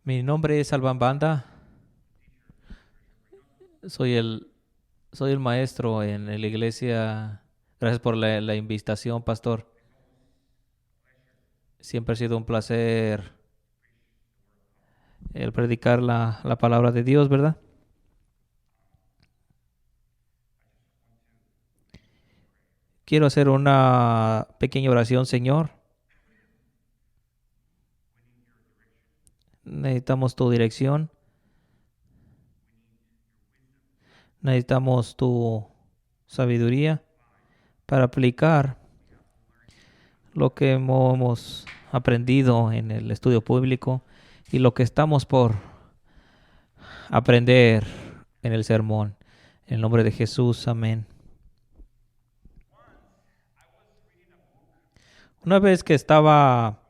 Mi nombre es Alban Banda. Soy el, soy el maestro en la iglesia. Gracias por la invitación, pastor. Siempre ha sido un placer el predicar la palabra de Dios, ¿verdad? Quiero hacer una pequeña oración, Señor. Necesitamos tu dirección. Necesitamos tu sabiduría para aplicar lo que hemos aprendido en el estudio público y lo que estamos por aprender en el sermón. En el nombre de Jesús, amén. Una vez que estaba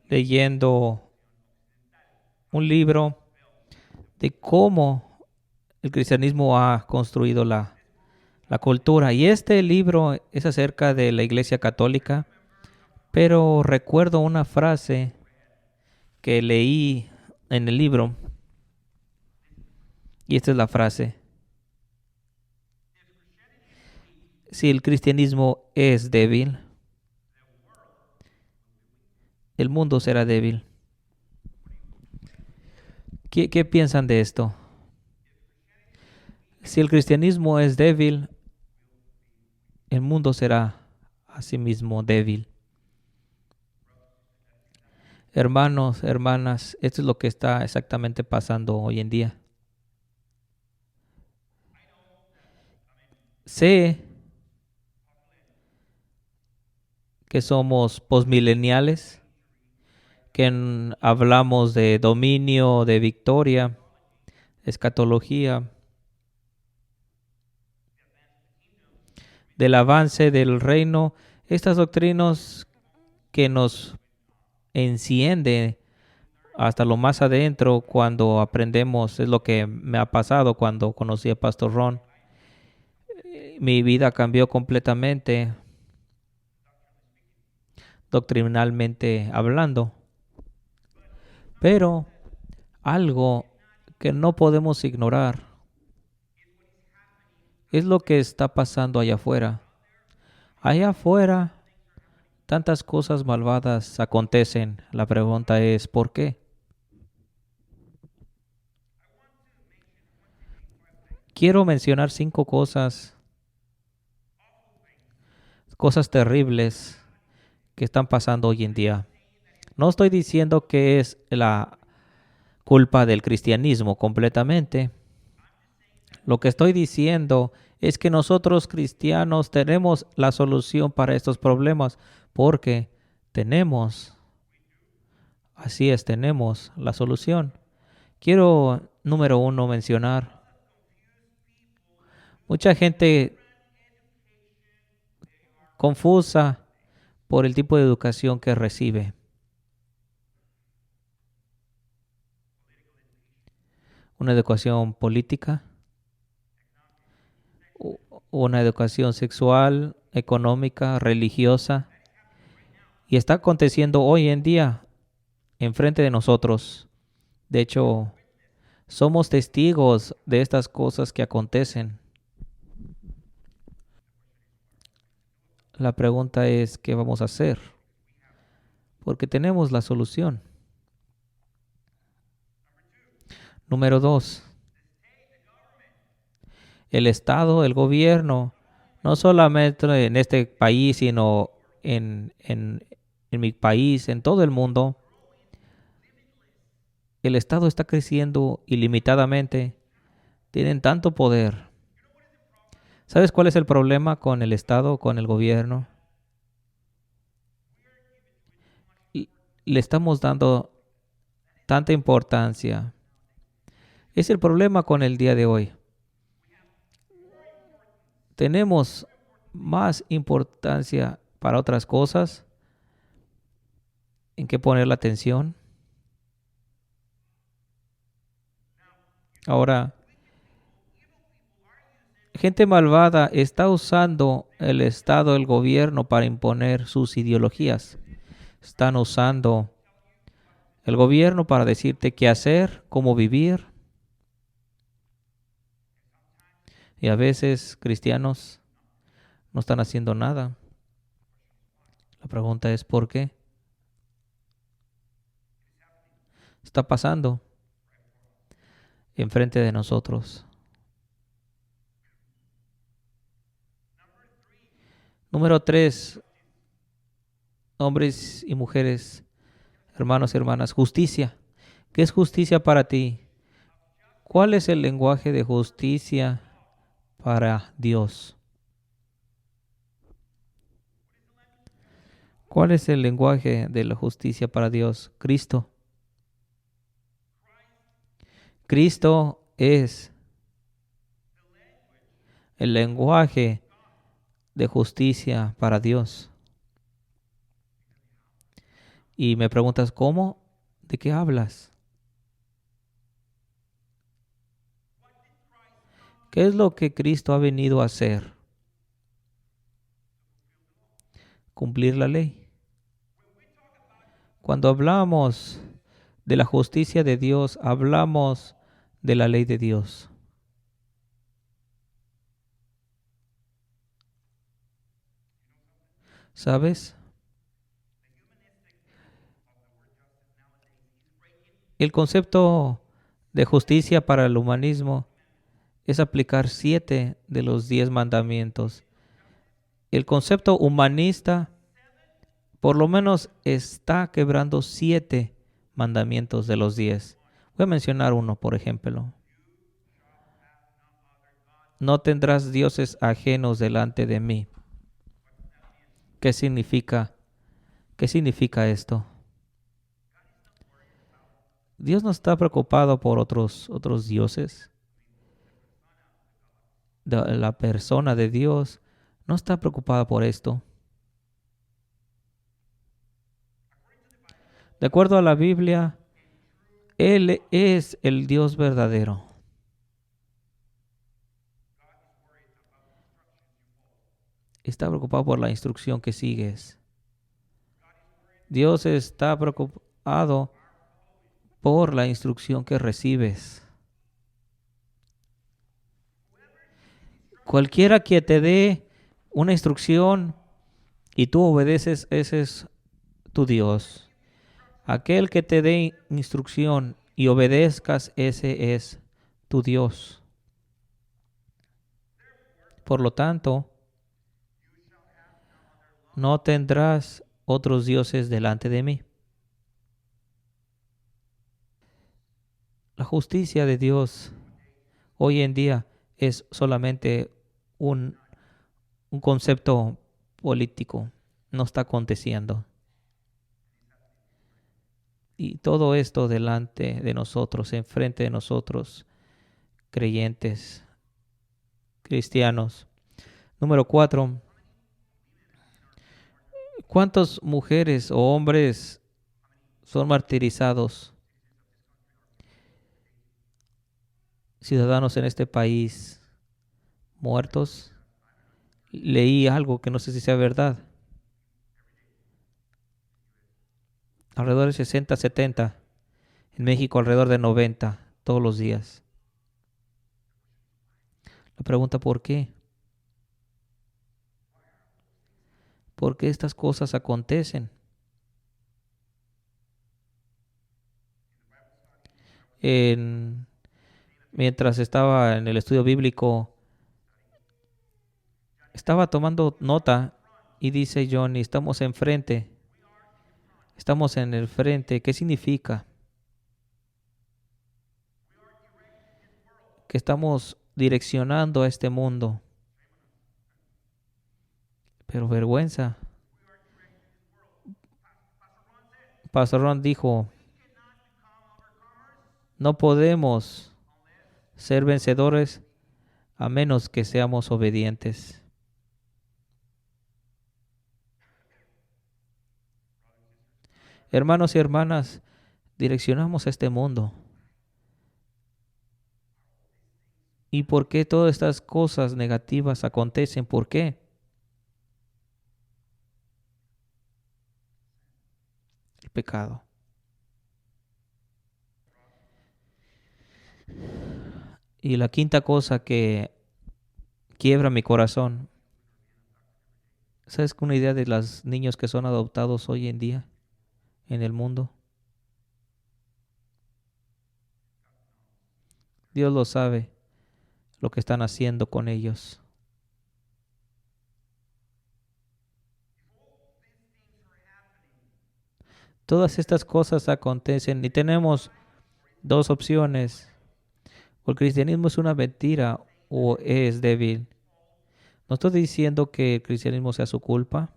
leyendo un libro de cómo el cristianismo ha construido la cultura, y este libro es acerca de la Iglesia Católica, pero recuerdo una frase que leí en el libro, y esta es la frase: si el cristianismo es débil, el mundo será débil. ¿Qué piensan de esto? Si el cristianismo es débil, el mundo será asimismo débil. Hermanos, hermanas, esto es lo que está exactamente pasando hoy en día. Sé que somos posmileniales, que hablamos de dominio, de victoria, escatología, del avance del reino. Estas doctrinas que nos enciende hasta lo más adentro cuando aprendemos, es lo que me ha pasado cuando conocí a Pastor Ron. Mi vida cambió completamente, doctrinalmente hablando, pero algo que no podemos ignorar es lo que está pasando allá afuera. Allá afuera, tantas cosas malvadas acontecen. La pregunta es, ¿por qué? Quiero mencionar 5 cosas terribles que están pasando hoy en día. No estoy diciendo que es la culpa del cristianismo completamente. Lo que estoy diciendo es que nosotros cristianos tenemos la solución para estos problemas porque tenemos, así es, tenemos la solución. Quiero, número 1, mencionar, mucha gente confusa por el tipo de educación que recibe. Una educación política, una educación sexual, económica, religiosa. Y está aconteciendo hoy en día enfrente de nosotros. De hecho, somos testigos de estas cosas que acontecen. La pregunta es, ¿qué vamos a hacer? Porque tenemos la solución. Número 2, el Estado, el gobierno, no solamente en este país, sino en mi país, en todo el mundo, el Estado está creciendo ilimitadamente. Tienen tanto poder. ¿Sabes cuál es el problema con el Estado, con el gobierno? Le estamos dando tanta importancia. Es el problema con el día de hoy. Tenemos más importancia para otras cosas en que poner la atención. Ahora, gente malvada está usando el Estado, el gobierno para imponer sus ideologías. Están usando el gobierno para decirte qué hacer, cómo vivir. Y a veces cristianos no están haciendo nada. La pregunta es ¿por qué? Está pasando enfrente de nosotros. Número 3, hombres y mujeres, hermanos y hermanas, justicia. ¿Qué es justicia para ti? ¿Cuál es el lenguaje de justicia para Dios? ¿Cuál es el lenguaje de la justicia para Dios? Cristo. Cristo es el lenguaje de justicia para Dios. Y me preguntas, ¿cómo? ¿De qué hablas? ¿Qué es lo que Cristo ha venido a hacer? Cumplir la ley. Cuando hablamos de la justicia de Dios, hablamos de la ley de Dios. ¿Sabes? El concepto de justicia para el humanismo es aplicar 7 de los 10 mandamientos. El concepto humanista por lo menos está quebrando 7 mandamientos de los 10. Voy a mencionar uno, por ejemplo. No tendrás dioses ajenos delante de mí. ¿Qué significa? ¿Qué significa esto? Dios no está preocupado por otros dioses. La persona de Dios no está preocupada por esto. De acuerdo a la Biblia, Él es el Dios verdadero. Está preocupado por la instrucción que sigues. Dios está preocupado por la instrucción que recibes. Cualquiera que te dé una instrucción y tú obedeces, ese es tu Dios. Aquel que te dé instrucción y obedezcas, ese es tu Dios. Por lo tanto, no tendrás otros dioses delante de mí. La justicia de Dios hoy en día es solamente un concepto político. No está aconteciendo. Y todo esto delante de nosotros, enfrente de nosotros, creyentes, cristianos. Número 4. ¿Cuántas mujeres o hombres son martirizados? Ciudadanos en este país muertos. Leí algo que no sé si sea verdad. Alrededor de 60, 70. En México alrededor de 90 todos los días. La pregunta, ¿por qué? ¿Por qué estas cosas acontecen? En- Mientras estaba en el estudio bíblico, estaba tomando nota y dice Johnny, estamos enfrente. Estamos en el frente. ¿Qué significa? Que estamos direccionando a este mundo. Pero vergüenza. Pastor Ron dijo, no podemos ser vencedores a menos que seamos obedientes. Hermanos y hermanas, direccionamos a este mundo. ¿Y por qué todas estas cosas negativas acontecen? ¿Por qué? El pecado. Y la quinta cosa que quiebra mi corazón, ¿sabes que una idea de los niños que son adoptados hoy en día en el mundo? Dios lo sabe, lo que están haciendo con ellos. Todas estas cosas acontecen y tenemos dos opciones. O el cristianismo es una mentira o es débil. No estoy diciendo que el cristianismo sea su culpa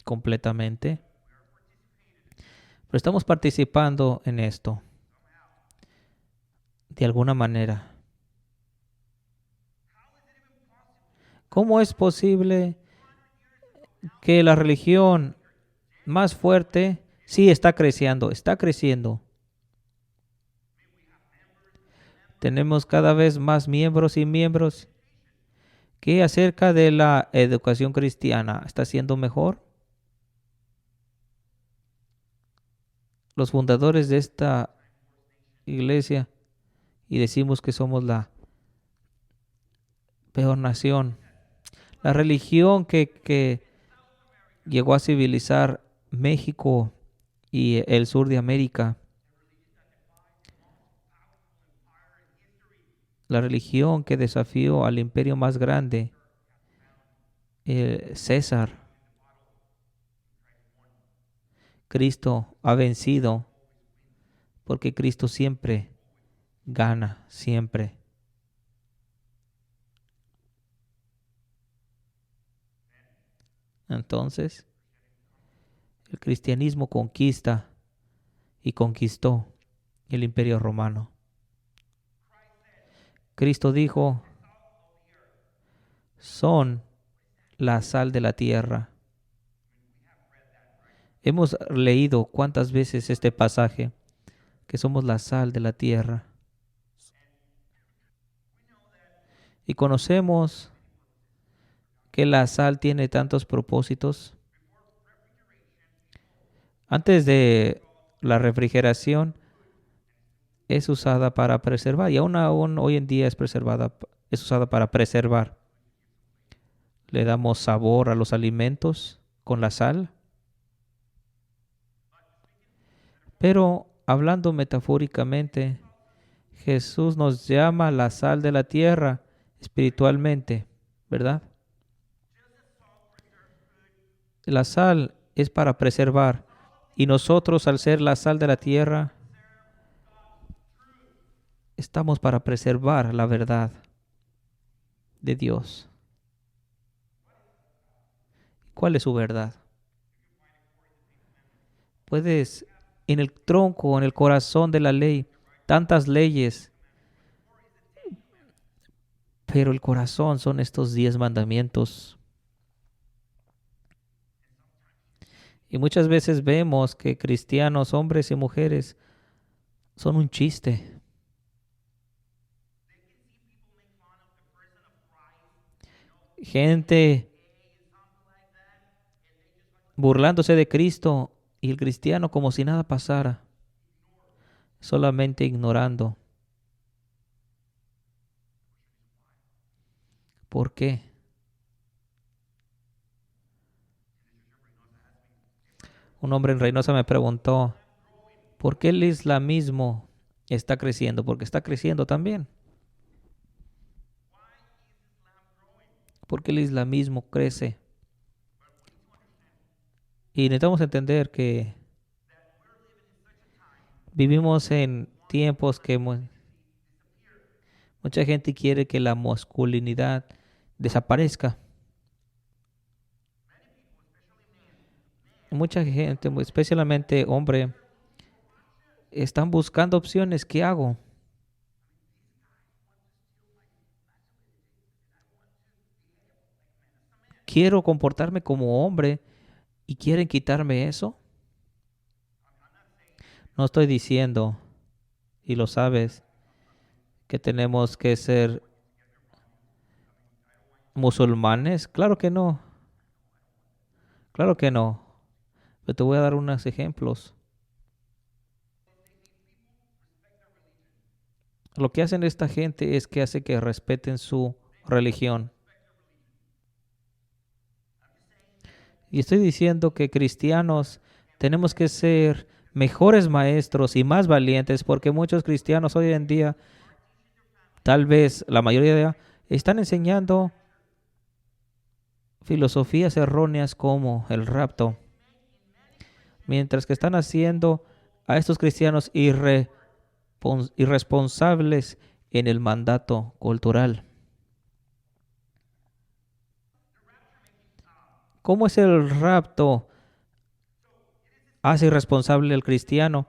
completamente, pero estamos participando en esto de alguna manera. ¿Cómo es posible que la religión más fuerte sí está creciendo? Está creciendo. Tenemos cada vez más miembros y miembros. ¿Qué acerca de la educación cristiana? ¿Está siendo mejor? Los fundadores de esta iglesia y decimos que somos la peor nación. La religión que llegó a civilizar México y el sur de América. La religión que desafió al imperio más grande, César. Cristo ha vencido porque Cristo siempre gana, siempre. Entonces, el cristianismo conquista y conquistó el imperio romano. Cristo dijo, son la sal de la tierra. Hemos leído cuántas veces este pasaje, que somos la sal de la tierra. Y conocemos que la sal tiene tantos propósitos. Antes de la refrigeración es usada para preservar y aún hoy en día es usada para preservar. Le damos sabor a los alimentos con la sal. Pero hablando metafóricamente, Jesús nos llama la sal de la tierra espiritualmente, ¿verdad? La sal es para preservar y nosotros al ser la sal de la tierra estamos para preservar la verdad de Dios. ¿Cuál es su verdad? Puedes en el tronco, en el corazón de la ley, tantas leyes, pero el corazón son estos 10 mandamientos. Y muchas veces vemos que cristianos, hombres y mujeres, son un chiste. Gente burlándose de Cristo y el cristiano como si nada pasara, solamente ignorando. ¿Por qué? Un hombre en Reynosa me preguntó, ¿por qué el islamismo está creciendo? Porque está creciendo también. Porque el islamismo crece. Y necesitamos entender que vivimos en tiempos que mucha gente quiere que la masculinidad desaparezca. Mucha gente, especialmente hombre, están buscando opciones. ¿Qué hago? Quiero comportarme como hombre y quieren quitarme eso. No estoy diciendo, y lo sabes, que tenemos que ser musulmanes. Claro que no, claro que no. Pero te voy a dar unos ejemplos. Lo que hacen esta gente es que hace que respeten su religión. Y estoy diciendo que cristianos tenemos que ser mejores maestros y más valientes, porque muchos cristianos hoy en día, tal vez la mayoría, están enseñando filosofías erróneas como el rapto, mientras que están haciendo a estos cristianos irresponsables en el mandato cultural. ¿Cómo es el rapto? Hace irresponsable al cristiano.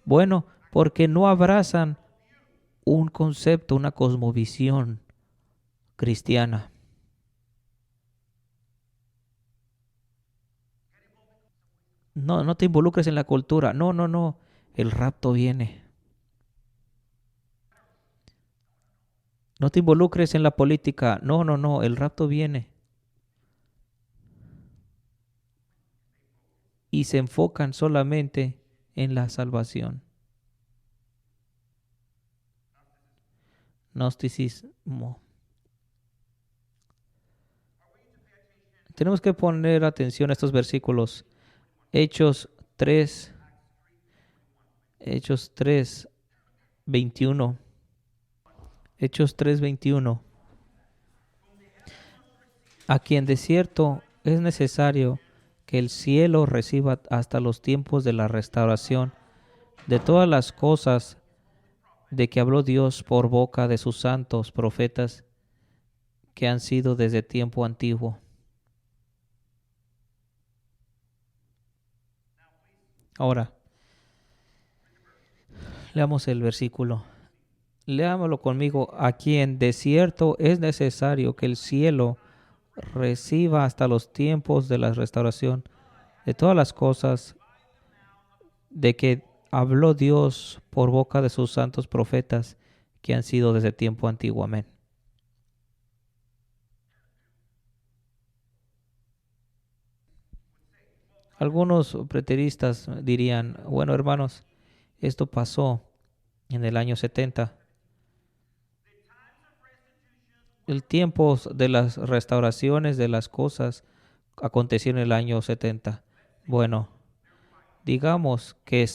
Bueno, porque no abrazan un concepto, una cosmovisión cristiana. No, no te involucres en la cultura. No, no, no. El rapto viene. No te involucres en la política. No, no, no. El rapto viene. Y se enfocan solamente en la salvación. Gnosticismo. Tenemos que poner atención a estos versículos. Hechos 3, Hechos 3, 21. Hechos 3, 21. A quien de cierto es necesario que el cielo reciba hasta los tiempos de la restauración de todas las cosas de que habló Dios por boca de sus santos profetas que han sido desde tiempo antiguo. Ahora, leamos el versículo. Leámoslo conmigo. A quien de cierto es necesario que el cielo reciba hasta los tiempos de la restauración de todas las cosas de que habló Dios por boca de sus santos profetas que han sido desde tiempo antiguo. Amén. Algunos preteristas dirían, bueno, hermanos, esto pasó en el año 70. El tiempo de las restauraciones de las cosas aconteció en el año 70. Bueno, digamos que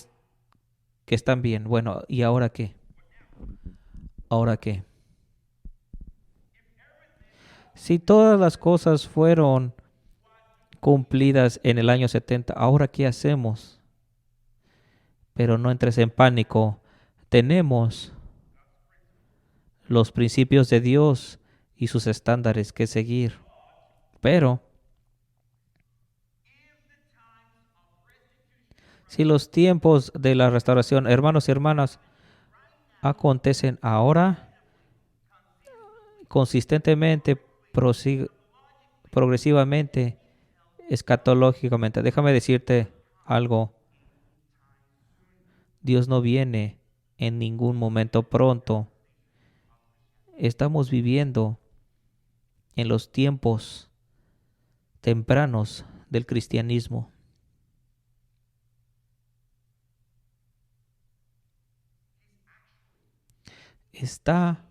están bien. Bueno, ¿y ahora qué? ¿Ahora qué? Si todas las cosas fueron cumplidas en el año 70, ¿ahora qué hacemos? Pero no entres en pánico. Tenemos los principios de Dios y sus estándares que seguir. Pero si los tiempos de la restauración, hermanos y hermanas, acontecen ahora, consistentemente, progresivamente, escatológicamente, déjame decirte algo. Dios no viene en ningún momento pronto. Estamos viviendo en los tiempos tempranos del cristianismo. Está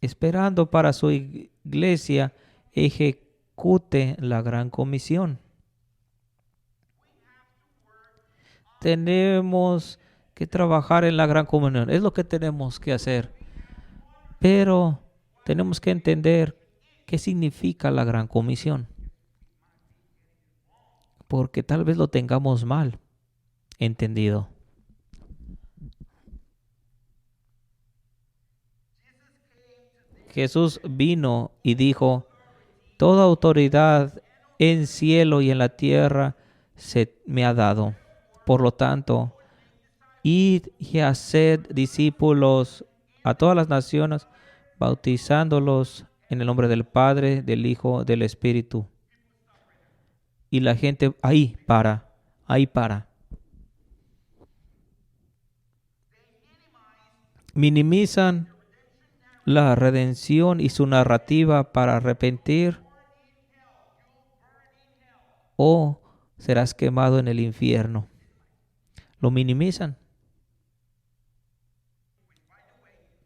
esperando para su iglesia ejecute la gran comisión. Tenemos que trabajar en la gran comunión. Es lo que tenemos que hacer. Pero tenemos que entender qué significa la gran comisión. Porque tal vez lo tengamos mal entendido. Jesús vino y dijo, toda autoridad en cielo y en la tierra se me ha dado. Por lo tanto, id y haced discípulos a todas las naciones, bautizándolos en el nombre del Padre, del Hijo, del Espíritu. Y la gente ahí para. Minimizan la redención y su narrativa para arrepentir o serás quemado en el infierno. Lo minimizan.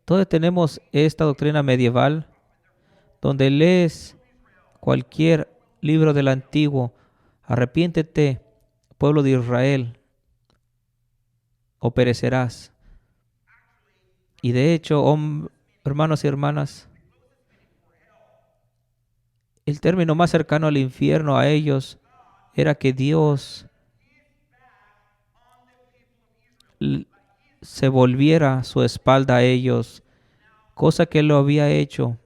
Entonces tenemos esta doctrina medieval donde lees cualquier libro del Antiguo, arrepiéntete, pueblo de Israel, o perecerás. Y de hecho, hermanos y hermanas, el término más cercano al infierno a ellos era que Dios l- se volviera su espalda a ellos, cosa que lo había hecho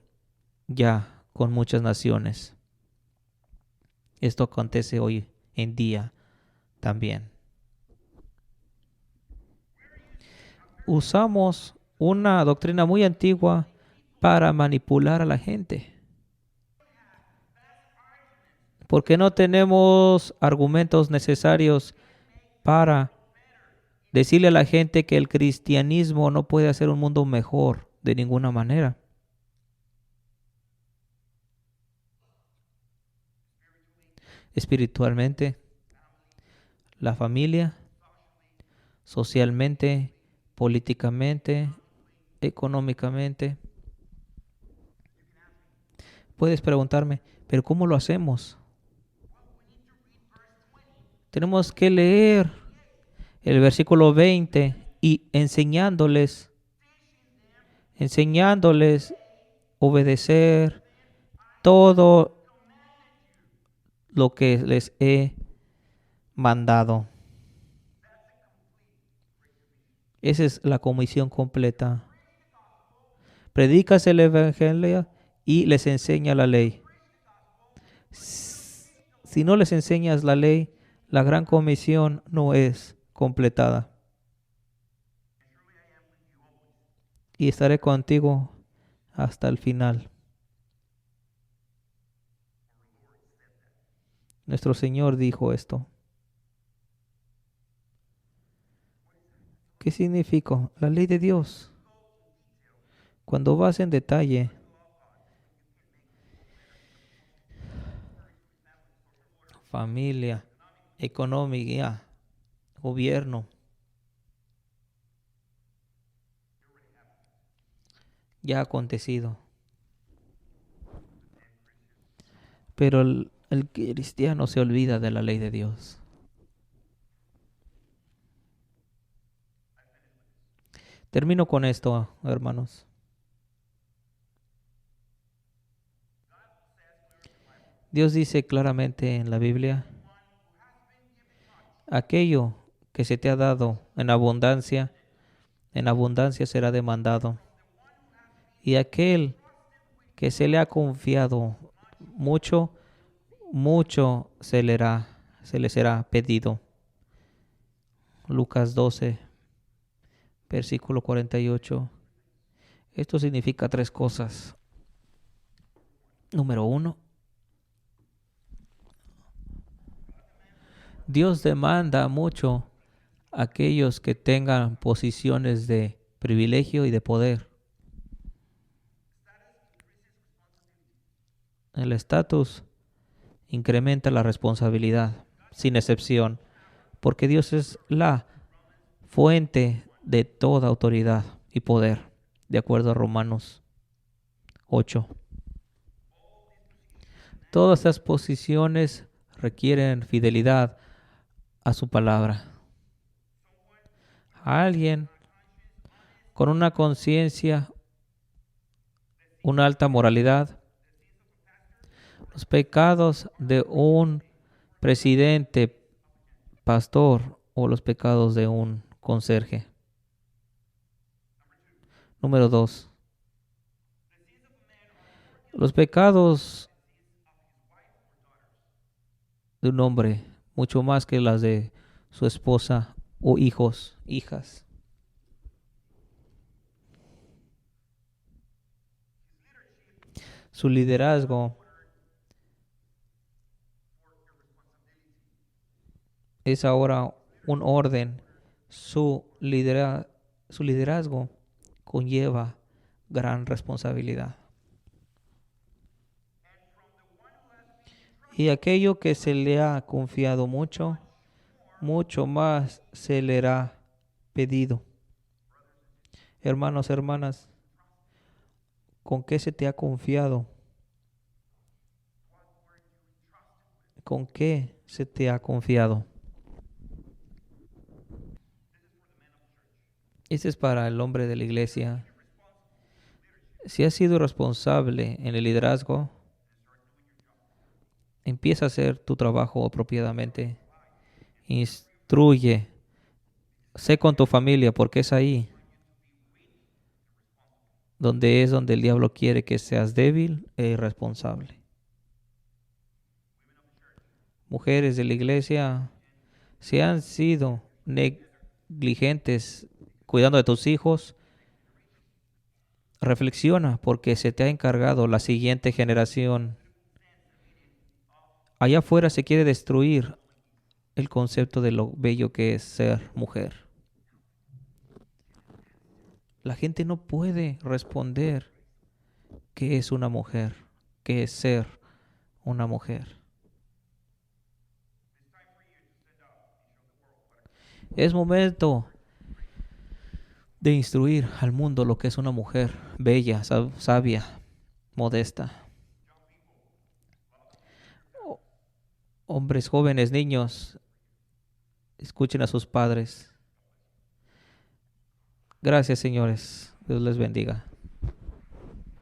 ya con muchas naciones. Esto acontece hoy en día también. Usamos una doctrina muy antigua para manipular a la gente, porque no tenemos argumentos necesarios para decirle a la gente que el cristianismo no puede hacer un mundo mejor de ninguna manera. Espiritualmente, la familia, socialmente, políticamente, económicamente. Puedes preguntarme, ¿pero cómo lo hacemos? Tenemos que leer el versículo 20 y enseñándoles obedecer todo lo que les he mandado. Esa es la comisión completa. Predicas el evangelio y les enseña la ley. Si no les enseñas la ley, la gran comisión no es completada. Y estaré contigo hasta el final. Nuestro Señor dijo esto. ¿Qué significa? La ley de Dios. Cuando vas en detalle, familia, economía, gobierno, ya ha acontecido. Pero el cristiano se olvida de la ley de Dios. Termino con esto, hermanos. Dios dice claramente en la Biblia, aquello que se te ha dado en abundancia será demandado. Y aquel que se le ha confiado mucho, mucho se le será pedido. Lucas 12, versículo 48. Esto significa tres cosas. Número uno, Dios demanda mucho a aquellos que tengan posiciones de privilegio y de poder. El estatus incrementa la responsabilidad, sin excepción, porque Dios es la fuente de toda autoridad y poder, de acuerdo a Romanos 8. Todas estas posiciones requieren fidelidad a su palabra. Alguien con una conciencia, una alta moralidad, los pecados de un presidente, pastor o los pecados de un conserje. Número 2. Los pecados de un hombre, mucho más que las de su esposa o hijos, hijas. Su liderazgo es ahora un orden. Su liderazgo conlleva gran responsabilidad. Y aquello que se le ha confiado mucho, mucho más se le hará pedido. Hermanos, hermanas, ¿Con qué se te ha confiado? ¿Con qué se te ha confiado? Este es para el hombre de la iglesia. Si has sido responsable en el liderazgo, empieza a hacer tu trabajo apropiadamente. Instruye. Sé con tu familia porque es ahí donde el diablo quiere que seas débil e irresponsable. Mujeres de la iglesia, si han sido negligentes cuidando de tus hijos, reflexiona porque se te ha encargado la siguiente generación. Allá afuera se quiere destruir el concepto de lo bello que es ser mujer. La gente no puede responder qué es una mujer, qué es ser una mujer. Es momento de instruir al mundo lo que es una mujer bella, sabia, modesta. O- Hombres jóvenes, niños, escuchen a sus padres. Gracias, señores. Dios les bendiga.